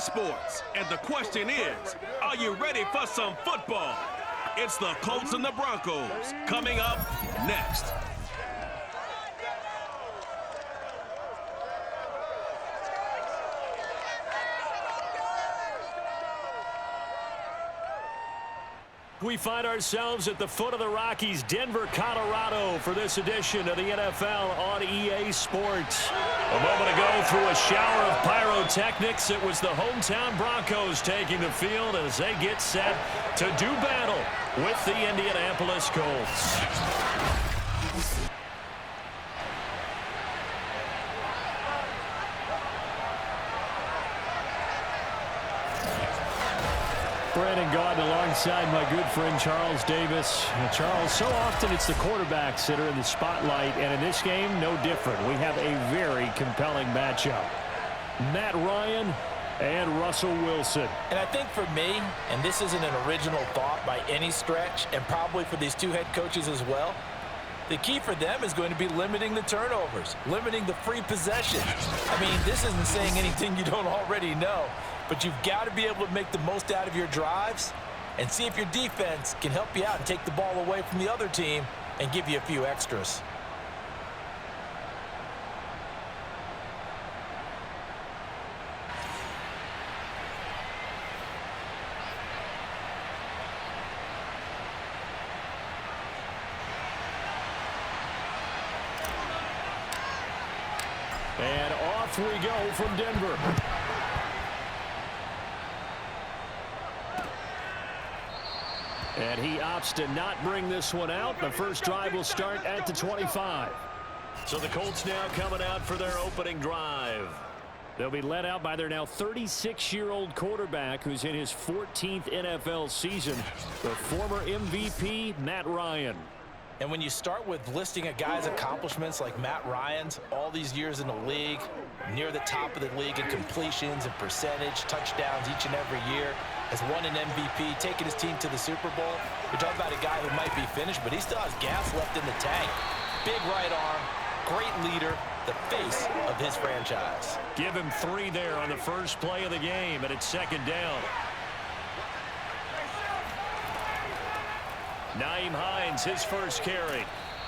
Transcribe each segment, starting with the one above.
sports. And the question is, are you ready for some football? It's the Colts and the Broncos coming up next. We find ourselves at the foot of the Rockies, Denver, Colorado, for this edition of the NFL on EA Sports. A moment ago, through a shower of pyrotechnics, it was the hometown Broncos taking the field as they get set to do battle with the Indianapolis Colts. Brandon Gaudin alongside my good friend Charles Davis. Charles, so often it's the quarterbacks that are in the spotlight, and in this game, no different. We have a very compelling matchup. Matt Ryan and Russell Wilson. And I think for me, and this isn't an original thought by any stretch, and probably for these two head coaches as well, the key for them is going to be limiting the turnovers, limiting the free possession. I mean, this isn't saying anything you don't already know. But you've got to be able to make the most out of your drives and see if your defense can help you out and take the ball away from the other team and give you a few extras. And off we go from Denver. And he opts to not bring this one out. The first drive will start at the 25. So the Colts now coming out for their opening drive. They'll be led out by their now 36-year-old quarterback who's in his 14th NFL season, the former MVP, Matt Ryan. And when you start with listing a guy's accomplishments like Matt Ryan's, all these years in the league, near the top of the league in completions and percentage, touchdowns each and every year, has won an MVP, taken his team to the Super Bowl. You're talking about a guy who might be finished, but he still has gas left in the tank. Big right arm, great leader, the face of his franchise. Give him 3 there on the first play of the game, and it's second down. Nyheim Hines, his first carry.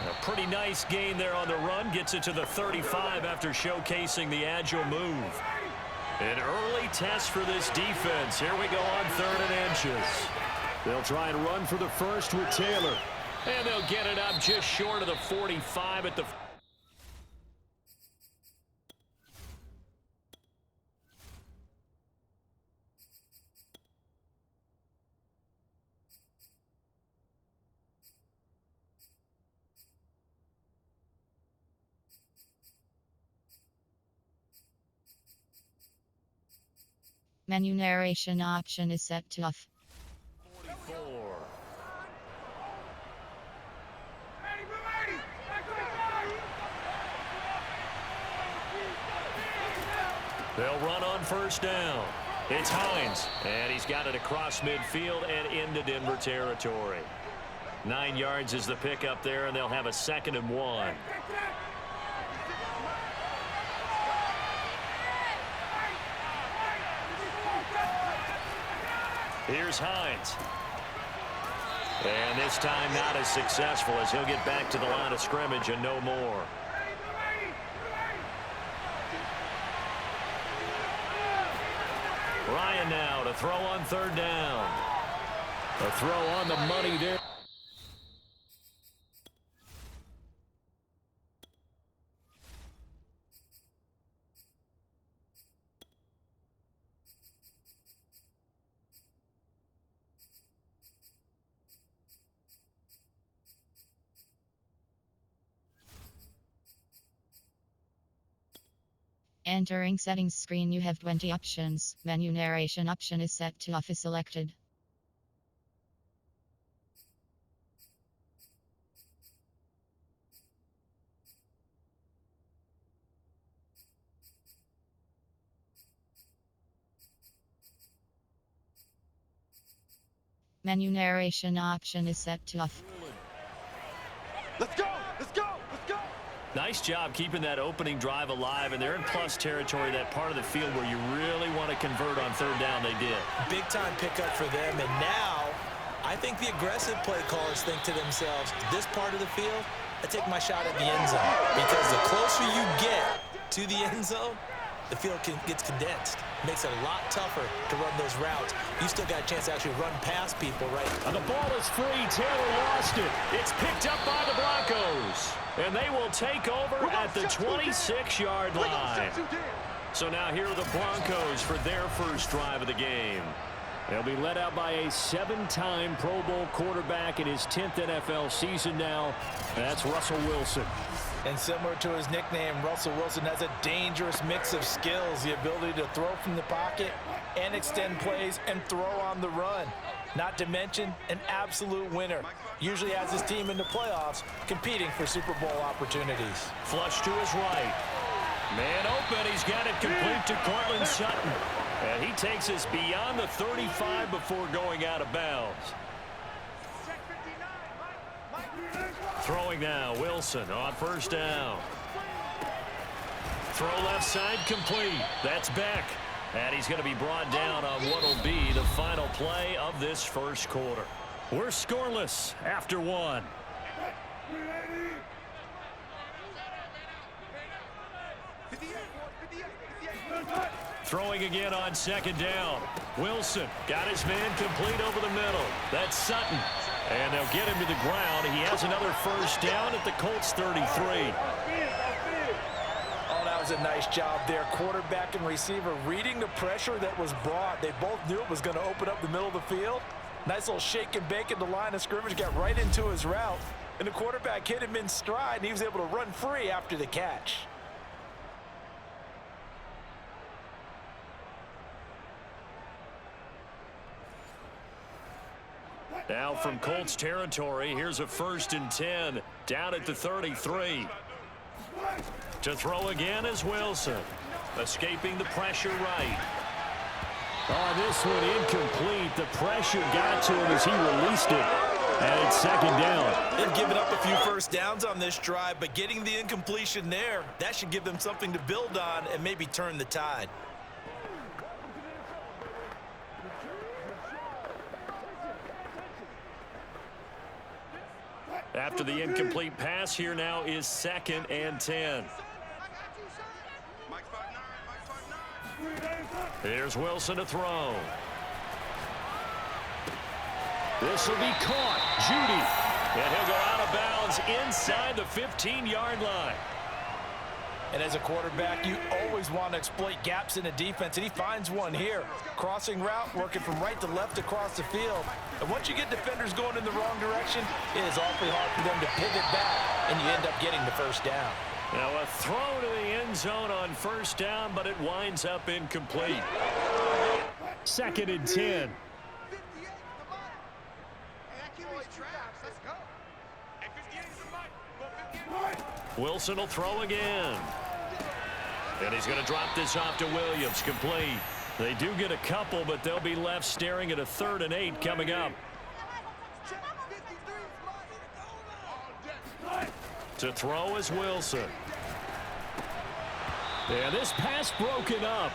A pretty nice gain there on the run. Gets it to the 35 after showcasing the agile move. An early test for this defense. Here we go on 3rd and inches. They'll try and run for the first with Taylor. And they'll get it up just short of the 45 at the... Menu narration option is set to off. 44. They'll run on first down. It's Hines, and he's got it across midfield and into Denver territory. 9 yards is the pickup there, and they'll have a 2nd and 1. Here's Hines. And this time not as successful as he'll get back to the line of scrimmage and no more. Ryan now to throw on 3rd down. A throw on the money there. Entering settings screen, you have 20 options. Menu narration option is set to off is selected. Menu narration option is set to off. Let's go! Let's go! Let's go! Nice job keeping that opening drive alive, and they're in plus territory, that part of the field where you really want to convert on third down. They did. Big-time pickup for them, and now I think the aggressive play callers think to themselves, this part of the field, I take my shot at the end zone, because the closer you get to the end zone, the field gets condensed. Makes it a lot tougher to run those routes. You still got a chance to actually run past people, right? And the ball is free. Taylor lost it. It's picked up by the Broncos. And they will take over at the 26-yard line. So now here are the Broncos for their first drive of the game. They'll be led out by a 7-time Pro Bowl quarterback in his 10th NFL season now. That's Russell Wilson. And similar to his nickname, Russell Wilson has a dangerous mix of skills, the ability to throw from the pocket and extend plays and throw on the run. Not to mention an absolute winner. Usually has his team in the playoffs competing for Super Bowl opportunities. Flush to his right. Man open. He's got it complete to Cortland Sutton. And he takes us beyond the 35 before going out of bounds. Throwing now, Wilson on first down. Throw left side complete. That's Beck. And he's going to be brought down on what will be the final play of this first quarter. We're scoreless after one. Throwing again on second down. Wilson got his man complete over the middle. That's Sutton. And they'll get him to the ground. He has another first down at the Colts 33. Oh, that was a nice job there. Quarterback and receiver reading the pressure that was brought. They both knew it was going to open up the middle of the field. Nice little shake and bake at the line of scrimmage. Got right into his route. And the quarterback hit him in stride, and he was able to run free after the catch. Now from Colts territory, here's a 1st and 10 down at the 33. To throw again is Wilson. Escaping the pressure right. Oh, this one incomplete. The pressure got to him as he released it. And it's second down. They've given up a few first downs on this drive, but getting the incompletion there, that should give them something to build on and maybe turn the tide. After the incomplete pass, here now is 2nd and 10. Here's Wilson to throw. This will be caught. Judy. And he'll go out of bounds inside the 15-yard line. And as a quarterback, you always want to exploit gaps in the defense, and he finds one here. Crossing route, working from right to left across the field. And once you get defenders going in the wrong direction, it is awfully hard for them to pivot back, and you end up getting the first down. Now a throw to the end zone on first down, but it winds up incomplete. 2nd and 10. Wilson will throw again. And he's going to drop this off to Williams, complete. They do get a couple, but they'll be left staring at a 3rd and 8 coming up. To throw is Wilson. And this pass broken up.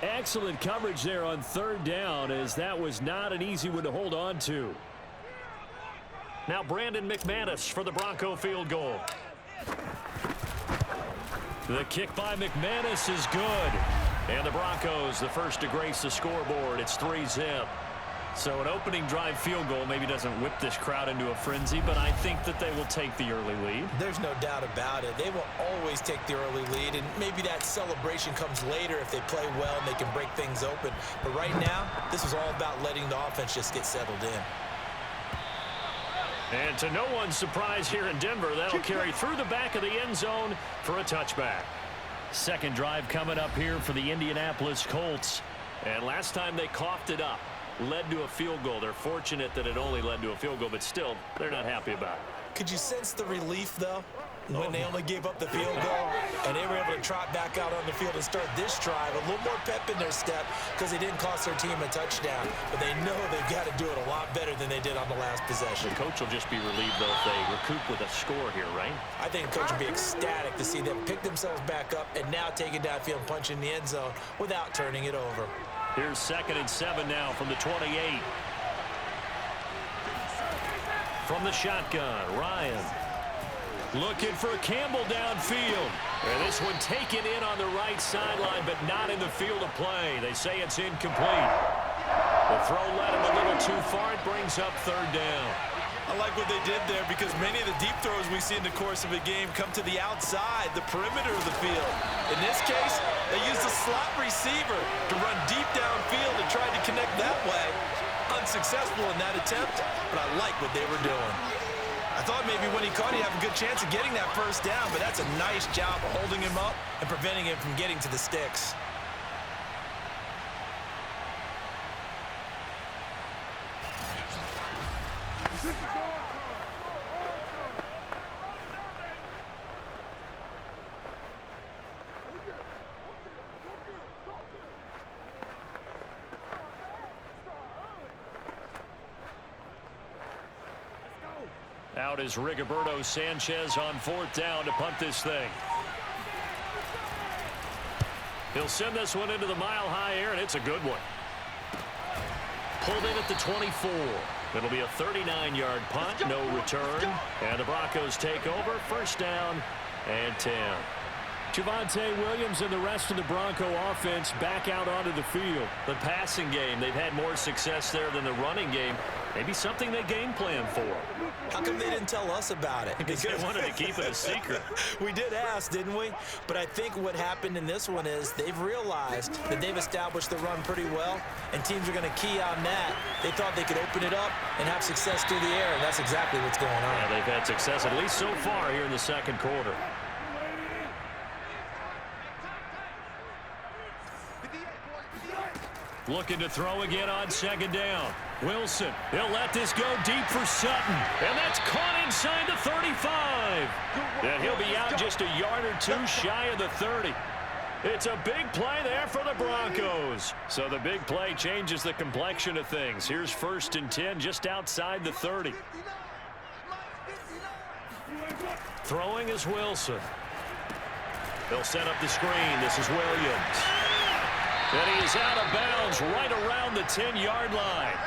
Excellent coverage there on 3rd down, as that was not an easy one to hold on to. Now Brandon McManus for the Bronco field goal. The kick by McManus is good. And the Broncos, the first to grace the scoreboard. It's 3-zip. So an opening drive field goal maybe doesn't whip this crowd into a frenzy, but I think that they will take the early lead. There's no doubt about it. They will always take the early lead, and maybe that celebration comes later if they play well and they can break things open. But right now, this is all about letting the offense just get settled in. And to no one's surprise here in Denver, that'll carry through the back of the end zone for a touchback. Second drive coming up here for the Indianapolis Colts. And last time they coughed it up, led to a field goal. They're fortunate that it only led to a field goal, but still, they're not happy about it. Could you sense the relief, though? when they only gave up the field goal, and they were able to trot back out on the field and start this drive. A little more pep in their step because they didn't cost their team a touchdown. But they know they've got to do it a lot better than they did on the last possession. The coach will just be relieved, though, if they recoup with a score here, right? I think the coach will be ecstatic to see them pick themselves back up and now take it downfield and punch in the end zone without turning it over. Here's 2nd and 7 now from the 28. From the shotgun, Ryan. Looking for Campbell downfield. And this one taken in on the right sideline, but not in the field of play. They say it's incomplete. The throw led him a little too far. It brings up 3rd down. I like what they did there because many of the deep throws we see in the course of a game come to the outside, the perimeter of the field. In this case, they used a slot receiver to run deep downfield and tried to connect that way. Unsuccessful in that attempt, but I like what they were doing. I thought maybe when he caught, he'd have a good chance of getting that 1st down, but that's a nice job of holding him up and preventing him from getting to the sticks. Out is Rigoberto Sanchez on 4th down to punt this thing. He'll send this one into the mile-high air, and it's a good one. Pulled in at the 24. It'll be a 39-yard punt, no return. And the Broncos take over, 1st down and 10. Javonte Williams and the rest of the Bronco offense back out onto the field. The passing game, they've had more success there than the running game. Maybe something they game plan for. How come they didn't tell us about it? Because they wanted to keep it a secret. We did ask, didn't we? But I think what happened in this one is they've realized that they've established the run pretty well, and teams are going to key on that. They thought they could open it up and have success through the air, and that's exactly what's going on. Yeah, they've had success, at least so far, here in the 2nd quarter. Looking to throw again on 2nd down. Wilson, he'll let this go deep for Sutton. And that's caught inside the 35. And he'll be out just a yard or two shy of the 30. It's a big play there for the Broncos. So the big play changes the complexion of things. Here's 1st and 10 just outside the 30. Throwing is Wilson. They'll set up the screen. This is Williams. And he is out of bounds right around the 10-yard line.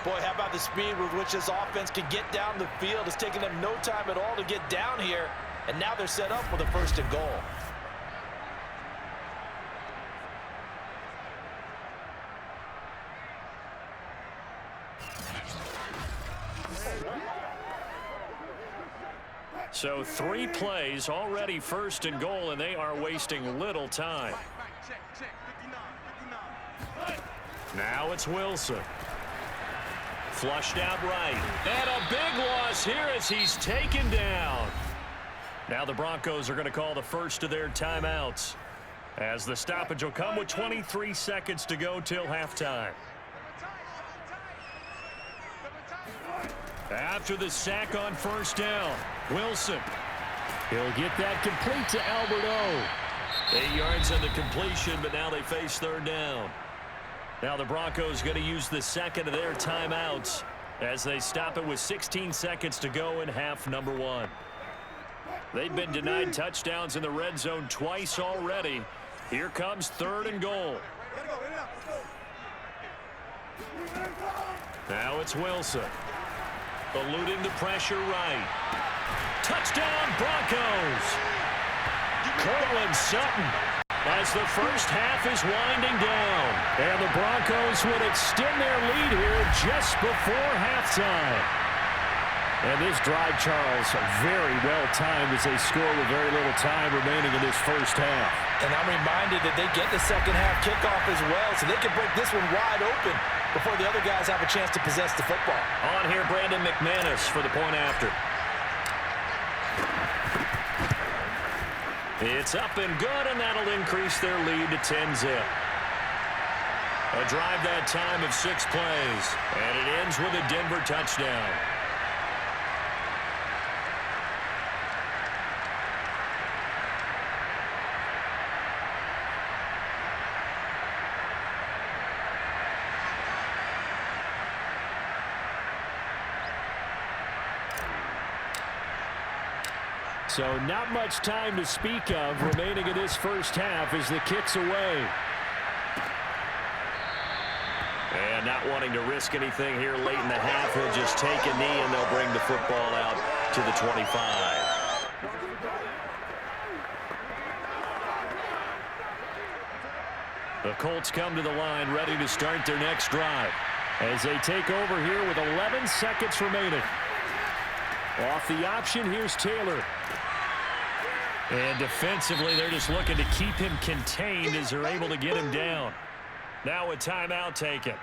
Boy, how about the speed with which this offense can get down the field? It's taken them no time at all to get down here, and now they're set up with a 1st and goal. So 3 plays already 1st and goal, and they are wasting little time. Now it's Wilson. Flushed out right. And a big loss here as he's taken down. Now the Broncos are going to call the first of their timeouts, as the stoppage will come with 23 seconds to go till halftime. After the sack on 1st down, Wilson. He'll get that complete to Albert O. 8 yards on the completion, but now they face 3rd down. Now the Broncos going to use the 2nd of their timeouts as they stop it with 16 seconds to go in half number 1. They've been denied touchdowns in the red zone twice already. Here comes 3rd and goal. Now it's Wilson. Eluding the pressure right. Touchdown, Broncos! Cortland Sutton as the first half is winding down. And the Broncos would extend their lead here just before halftime. And this drive, Charles, very well timed as they score with very little time remaining in this first half. And I'm reminded that they get the second half kickoff as well, so they can break this one wide open before the other guys have a chance to possess the football. On here, Brandon McManus for the point after. It's up and good, and that'll increase their lead to 10-zip. A drive that time of 6 plays, and it ends with a Denver touchdown. So not much time to speak of remaining in this first half as the kick's away. And not wanting to risk anything here late in the half, he'll just take a knee and they'll bring the football out to the 25. The Colts come to the line ready to start their next drive as they take over here with 11 seconds remaining. Off the option, here's Taylor. And defensively, they're just looking to keep him contained as they're able to get him down. Now a timeout taken.